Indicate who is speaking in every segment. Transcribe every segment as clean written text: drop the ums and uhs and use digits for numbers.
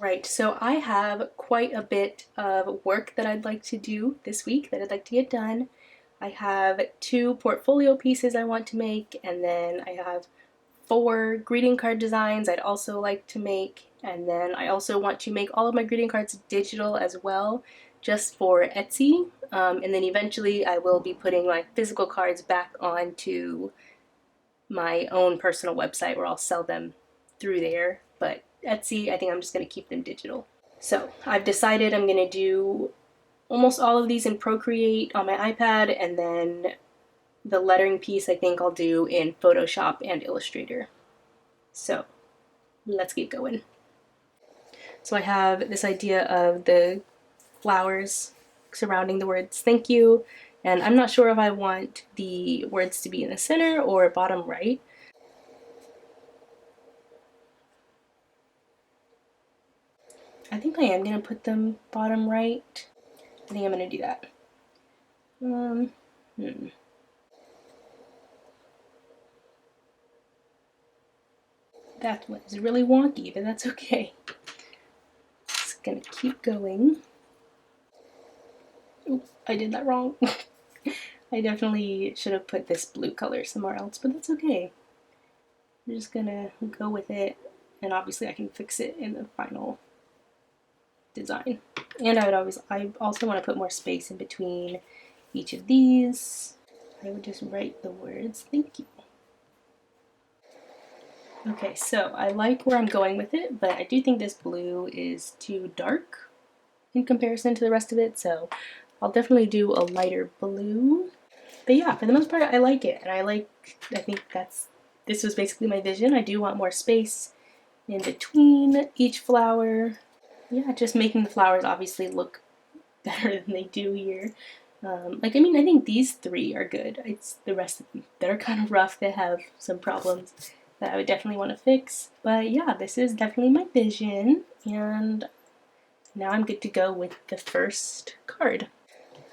Speaker 1: Right, so I have quite a bit of work that I'd like to do this week that I'd like to get done. I have 2 portfolio pieces I want to make, and then I have 4 greeting card designs I'd also like to make, and then I also want to make all of my greeting cards digital as well, just for Etsy. And then eventually I will be putting my physical cards back onto my own personal website where I'll sell them through there. But Etsy, I think I'm just going to keep them digital. So I've decided I'm going to do almost all of these in Procreate on my iPad, and then the lettering piece I think I'll do in Photoshop and Illustrator. So let's get going. So I have this idea of the flowers surrounding the words thank you, and I'm not sure if I want the words to be in the center or bottom right. I think I am going to put them bottom right. I think I'm going to do that. That one is really wonky, but that's okay. Just gonna keep going. Oops, I did that wrong. I definitely should have put this blue color somewhere else, but that's okay. I'm just gonna go with it, and obviously I can fix it in the final design. And I also want to put more space in between each of these. I would just write the words thank you. Okay, so I like where I'm going with it, but I do think this blue is too dark in comparison to the rest of it, so I'll definitely do a lighter blue. But yeah, for the most part, I like it, and I think this was basically my vision. I do want more space in between each flower. Yeah, just making the flowers obviously look better than they do here. I think these 3 are good. It's the rest of them that are kind of rough, that have some problems that I would definitely want to fix. But yeah, this is definitely my vision, and now I'm good to go with the first card.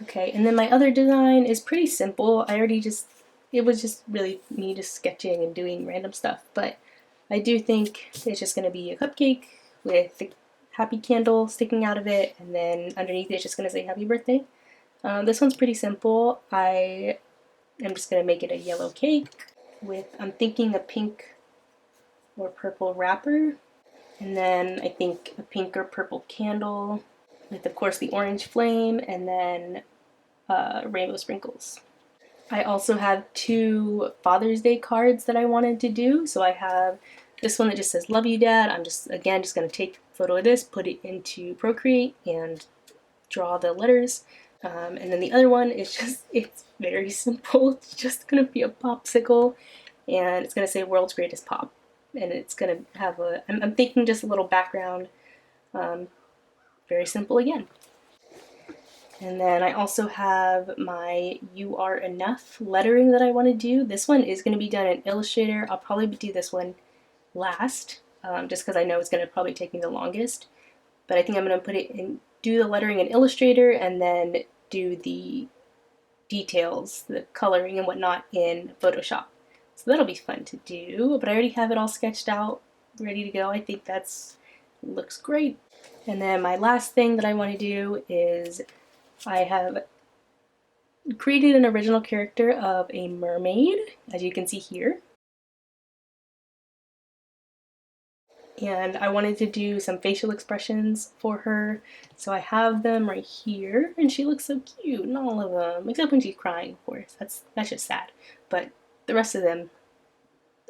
Speaker 1: Okay, and then my other design is pretty simple. It was just really me just sketching and doing random stuff, but I do think it's just going to be a cupcake with the happy candle sticking out of it, and then underneath it's just going to say happy birthday. This one's pretty simple. I am just going to make it a yellow cake with, I'm thinking, a pink or purple wrapper, and then I think a pink or purple candle with, of course, the orange flame, and then rainbow sprinkles. I also have 2 Father's Day cards that I wanted to do. So I have this one that just says love you, Dad. I'm just going to take a photo of this, put it into Procreate, and draw the letters. And then the other one is it's very simple. It's just going to be a popsicle, and it's going to say world's greatest pop. And it's going to have I'm thinking just a little background. Very simple again. And then I also have my You Are Enough lettering that I want to do. This one is going to be done in Illustrator. I'll probably do this one last, just because I know it's going to probably take me the longest. But I think I'm going to do the lettering in Illustrator, and then do the details, the coloring and whatnot, in Photoshop. So that'll be fun to do, but I already have it all sketched out, ready to go. I think looks great. And then my last thing that I want to do is I have created an original character of a mermaid, as you can see here. And I wanted to do some facial expressions for her, so I have them right here, and she looks so cute in all of them, except when she's crying, of course. That's just sad. But the rest of them,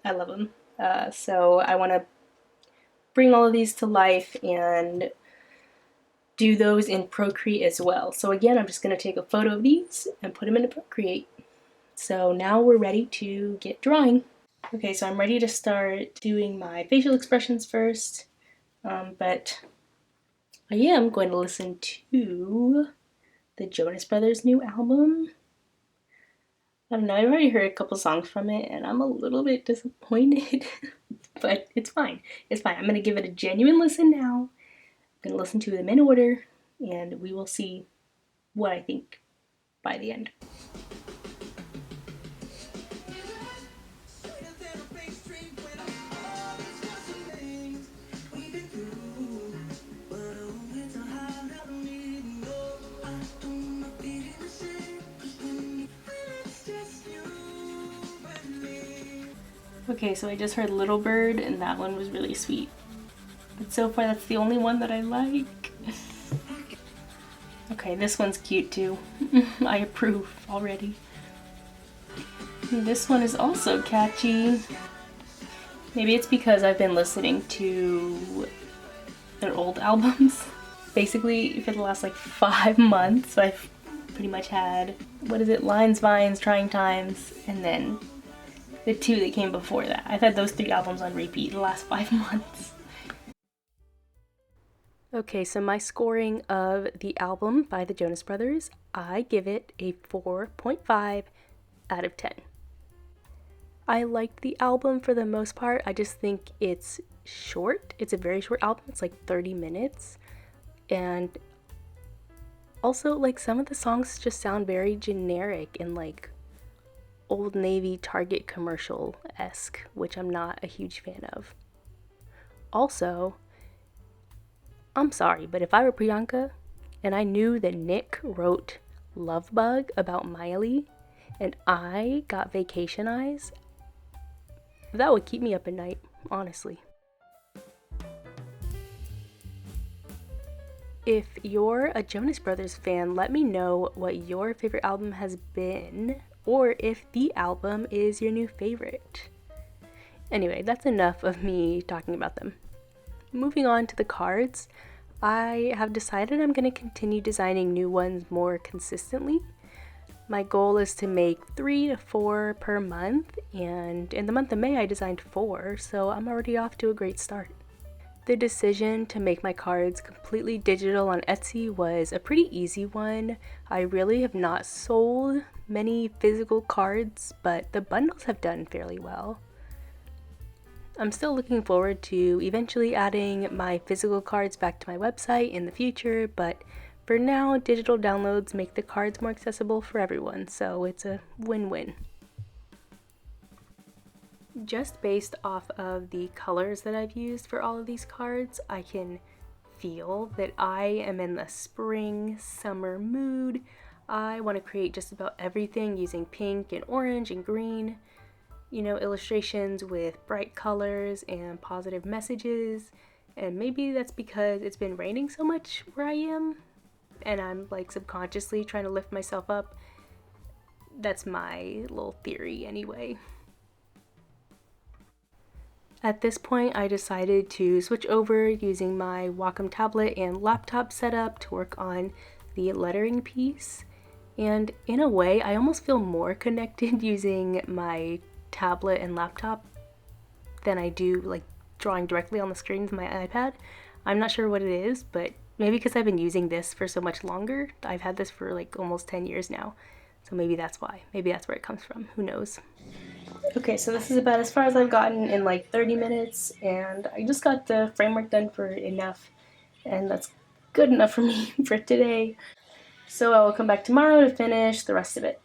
Speaker 1: I love them. So I want to bring all of these to life and do those in Procreate as well. So again, I'm just going to take a photo of these and put them into Procreate. So now we're ready to get drawing. Okay, so I'm ready to start doing my facial expressions first, but I am going to listen to the Jonas Brothers' new album. I don't know, I've already heard a couple songs from it, and I'm a little bit disappointed, but it's fine. It's fine. I'm going to give it a genuine listen now. I'm going to listen to them in order, and we will see what I think by the end. Okay, so I just heard Little Bird, and that one was really sweet. But so far, that's the only one that I like. Okay, this one's cute too. I approve already. And this one is also catchy. Maybe it's because I've been listening to their old albums. Basically, for the last like 5 months, I've pretty much had, what is it, Lines, Vines, Trying Times, and then the 2 that came before that. I've had those 3 albums on repeat the last 5 months. Okay, so my scoring of the album by the Jonas Brothers, I give it a 4.5 out of 10. I liked the album for the most part. I just think it's short. It's a very short album. It's like 30 minutes. And also, like, some of the songs just sound very generic and like Old Navy Target commercial-esque, which I'm not a huge fan of. Also, I'm sorry, but if I were Priyanka and I knew that Nick wrote Love Bug about Miley and I got Vacation Eyes, that would keep me up at night, honestly. If you're a Jonas Brothers fan, let me know what your favorite album has been, or if the album is your new favorite. Anyway, that's enough of me talking about them. Moving on to the cards, I have decided I'm going to continue designing new ones more consistently. My goal is to make 3 to 4 per month, and in the month of May I designed 4, so I'm already off to a great start. The decision to make my cards completely digital on Etsy was a pretty easy one. I really have not sold many physical cards, but the bundles have done fairly well. I'm still looking forward to eventually adding my physical cards back to my website in the future, but for now, digital downloads make the cards more accessible for everyone, so it's a win-win. Just based off of the colors that I've used for all of these cards, I can feel that I am in the spring, summer mood. I want to create just about everything using pink and orange and green. You know, illustrations with bright colors and positive messages. And maybe that's because it's been raining so much where I am, and I'm like subconsciously trying to lift myself up. That's my little theory anyway. At this point, I decided to switch over using my Wacom tablet and laptop setup to work on the lettering piece. And in a way, I almost feel more connected using my tablet and laptop than I do like drawing directly on the screen with my iPad. I'm not sure what it is, but maybe because I've been using this for so much longer. I've had this for like almost 10 years now. So maybe that's why. Maybe that's where it comes from. Who knows? Okay, so this is about as far as I've gotten in like 30 minutes, and I just got the framework done for enough, and that's good enough for me for today. So I will come back tomorrow to finish the rest of it.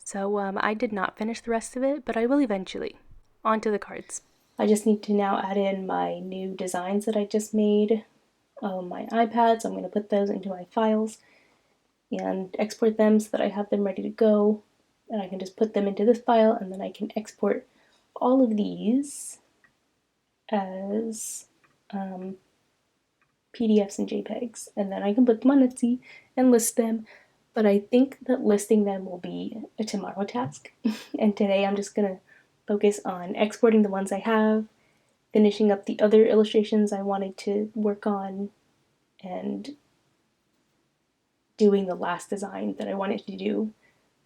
Speaker 1: So I did not finish the rest of it, but I will eventually. On to the cards. I just need to now add in my new designs that I just made on my iPad, so I'm going to put those into my files and export them so that I have them ready to go. And I can just put them into this file, and then I can export all of these as PDFs and JPEGs, and then I can put them on Etsy and list them. But I think that listing them will be a tomorrow task. And today I'm just gonna focus on exporting the ones I have, finishing up the other illustrations I wanted to work on, and doing the last design that I wanted to do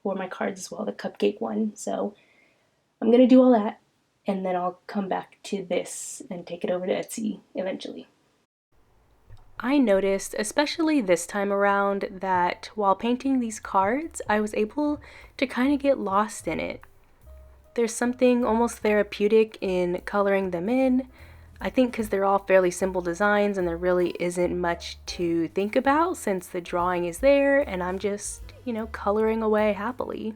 Speaker 1: for my cards as well, the cupcake one. So I'm gonna do all that, and then I'll come back to this and take it over to Etsy eventually. I noticed, especially this time around, that while painting these cards, I was able to kind of get lost in it. There's something almost therapeutic in coloring them in. I think because they're all fairly simple designs and there really isn't much to think about since the drawing is there and I'm just, coloring away happily.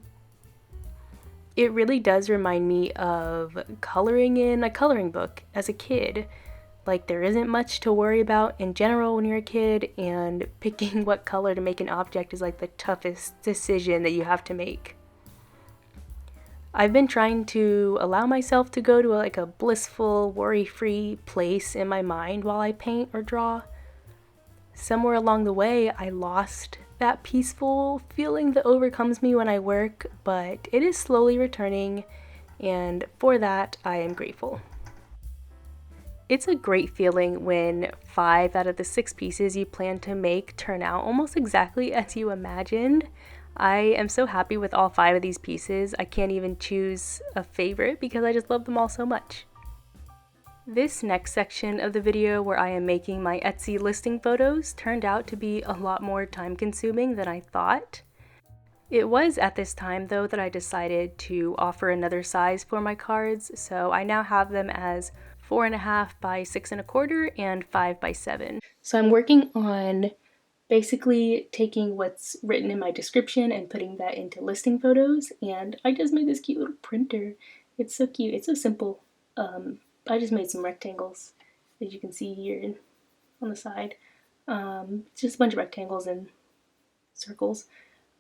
Speaker 1: It really does remind me of coloring in a coloring book as a kid. Like, there isn't much to worry about in general when you're a kid, and picking what color to make an object is like the toughest decision that you have to make. I've been trying to allow myself to go to a blissful, worry-free place in my mind while I paint or draw. Somewhere along the way, I lost that peaceful feeling that overcomes me when I work, but it is slowly returning, and for that, I am grateful. It's a great feeling when 5 out of the 6 pieces you plan to make turn out almost exactly as you imagined. I am so happy with all 5 of these pieces. I can't even choose a favorite because I just love them all so much. This next section of the video where I am making my Etsy listing photos turned out to be a lot more time consuming than I thought. It was at this time though that I decided to offer another size for my cards, so I now have them as 4.5 by 6.25 and 5 by 7. So I'm working on basically taking what's written in my description and putting that into listing photos, and I just made this cute little printer. It's so cute. It's so simple. I just made some rectangles, as you can see here on the side. It's just a bunch of rectangles and circles,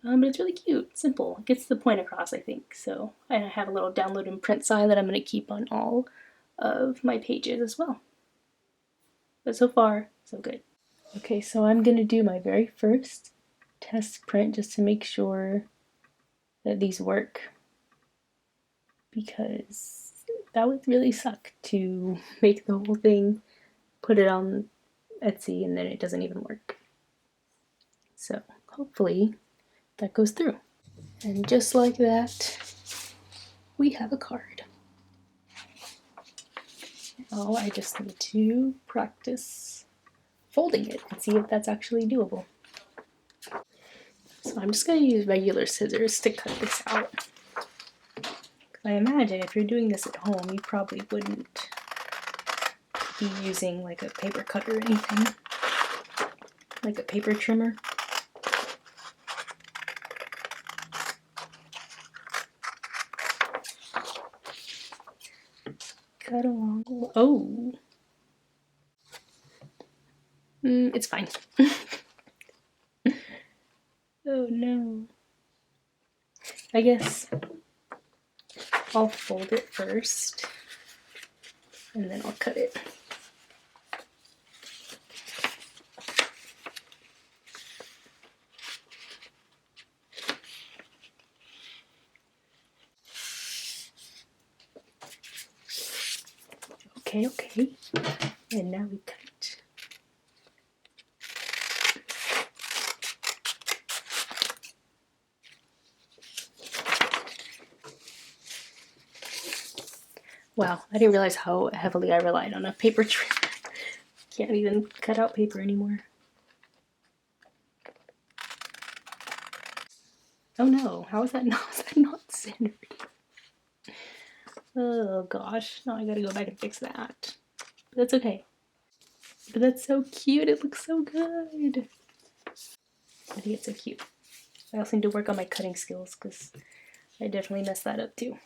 Speaker 1: but it's really cute, simple. It gets the point across, I think. So I have a little download and print sign that I'm going to keep on all of my pages as well. But so far, so good. Okay, so I'm going to do my very first test print just to make sure that these work, because that would really suck to make the whole thing, put it on Etsy, and then it doesn't even work. So hopefully that goes through. And just like that, we have a card. Now I just need to practice folding it and see if that's actually doable. So I'm just going to use regular scissors to cut this out. I imagine if you're doing this at home, you probably wouldn't be using like a paper cutter or anything, like a paper trimmer. Cut along. Oh, it's fine. Oh no. I guess I'll fold it first, and then I'll cut it. Okay. And now we cut. Wow, I didn't realize how heavily I relied on a paper trimmer. Can't even cut out paper anymore. Oh no, how is that not centered? Oh gosh, now I gotta go back and fix that. But that's okay. But that's so cute, it looks so good. I think it's so cute. I also need to work on my cutting skills because I definitely messed that up too.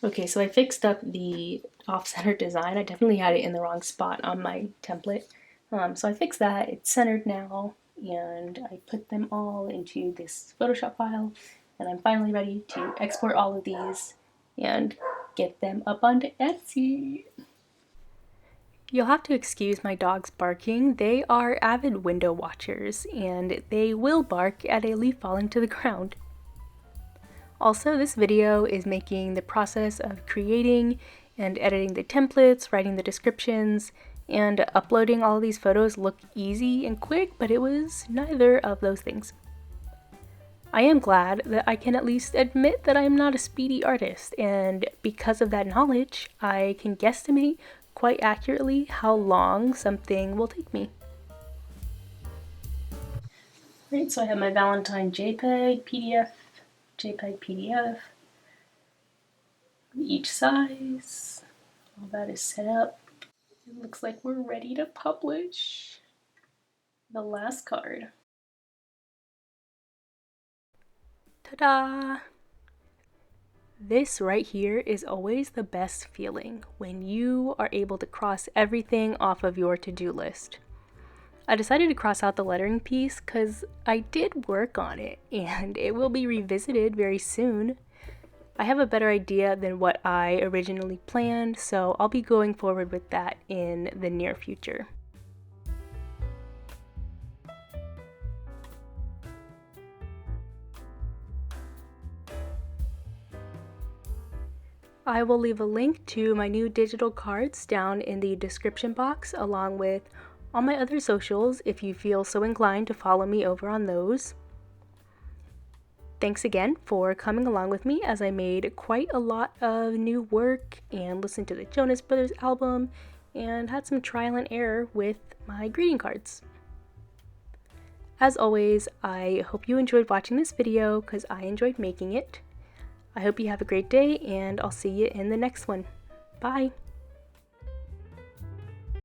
Speaker 1: Okay, so I fixed up the off-center design. I definitely had it in the wrong spot on my template. So I fixed that, it's centered now, and I put them all into this Photoshop file, and I'm finally ready to export all of these and get them up onto Etsy. You'll have to excuse my dogs barking. They are avid window watchers, and they will bark at a leaf falling to the ground. Also, this video is making the process of creating and editing the templates, writing the descriptions, and uploading all of these photos look easy and quick, but it was neither of those things. I am glad that I can at least admit that I am not a speedy artist, and because of that knowledge, I can guesstimate quite accurately how long something will take me. Right, so I have my Valentine JPEG, PDF, JPEG, PDF, each size. All that is set up. It looks like we're ready to publish the last card. Ta-da! This right here is always the best feeling, when you are able to cross everything off of your to-do list. I decided to cross out the lettering piece because I did work on it, and it will be revisited very soon. I have a better idea than what I originally planned, so I'll be going forward with that in the near future. I will leave a link to my new digital cards down in the description box, along with all my other socials if you feel so inclined to follow me over on those. Thanks again for coming along with me as I made quite a lot of new work and listened to the Jonas Brothers album and had some trial and error with my greeting cards. As always, I hope you enjoyed watching this video because I enjoyed making it. I hope you have a great day, and I'll see you in the next one. Bye!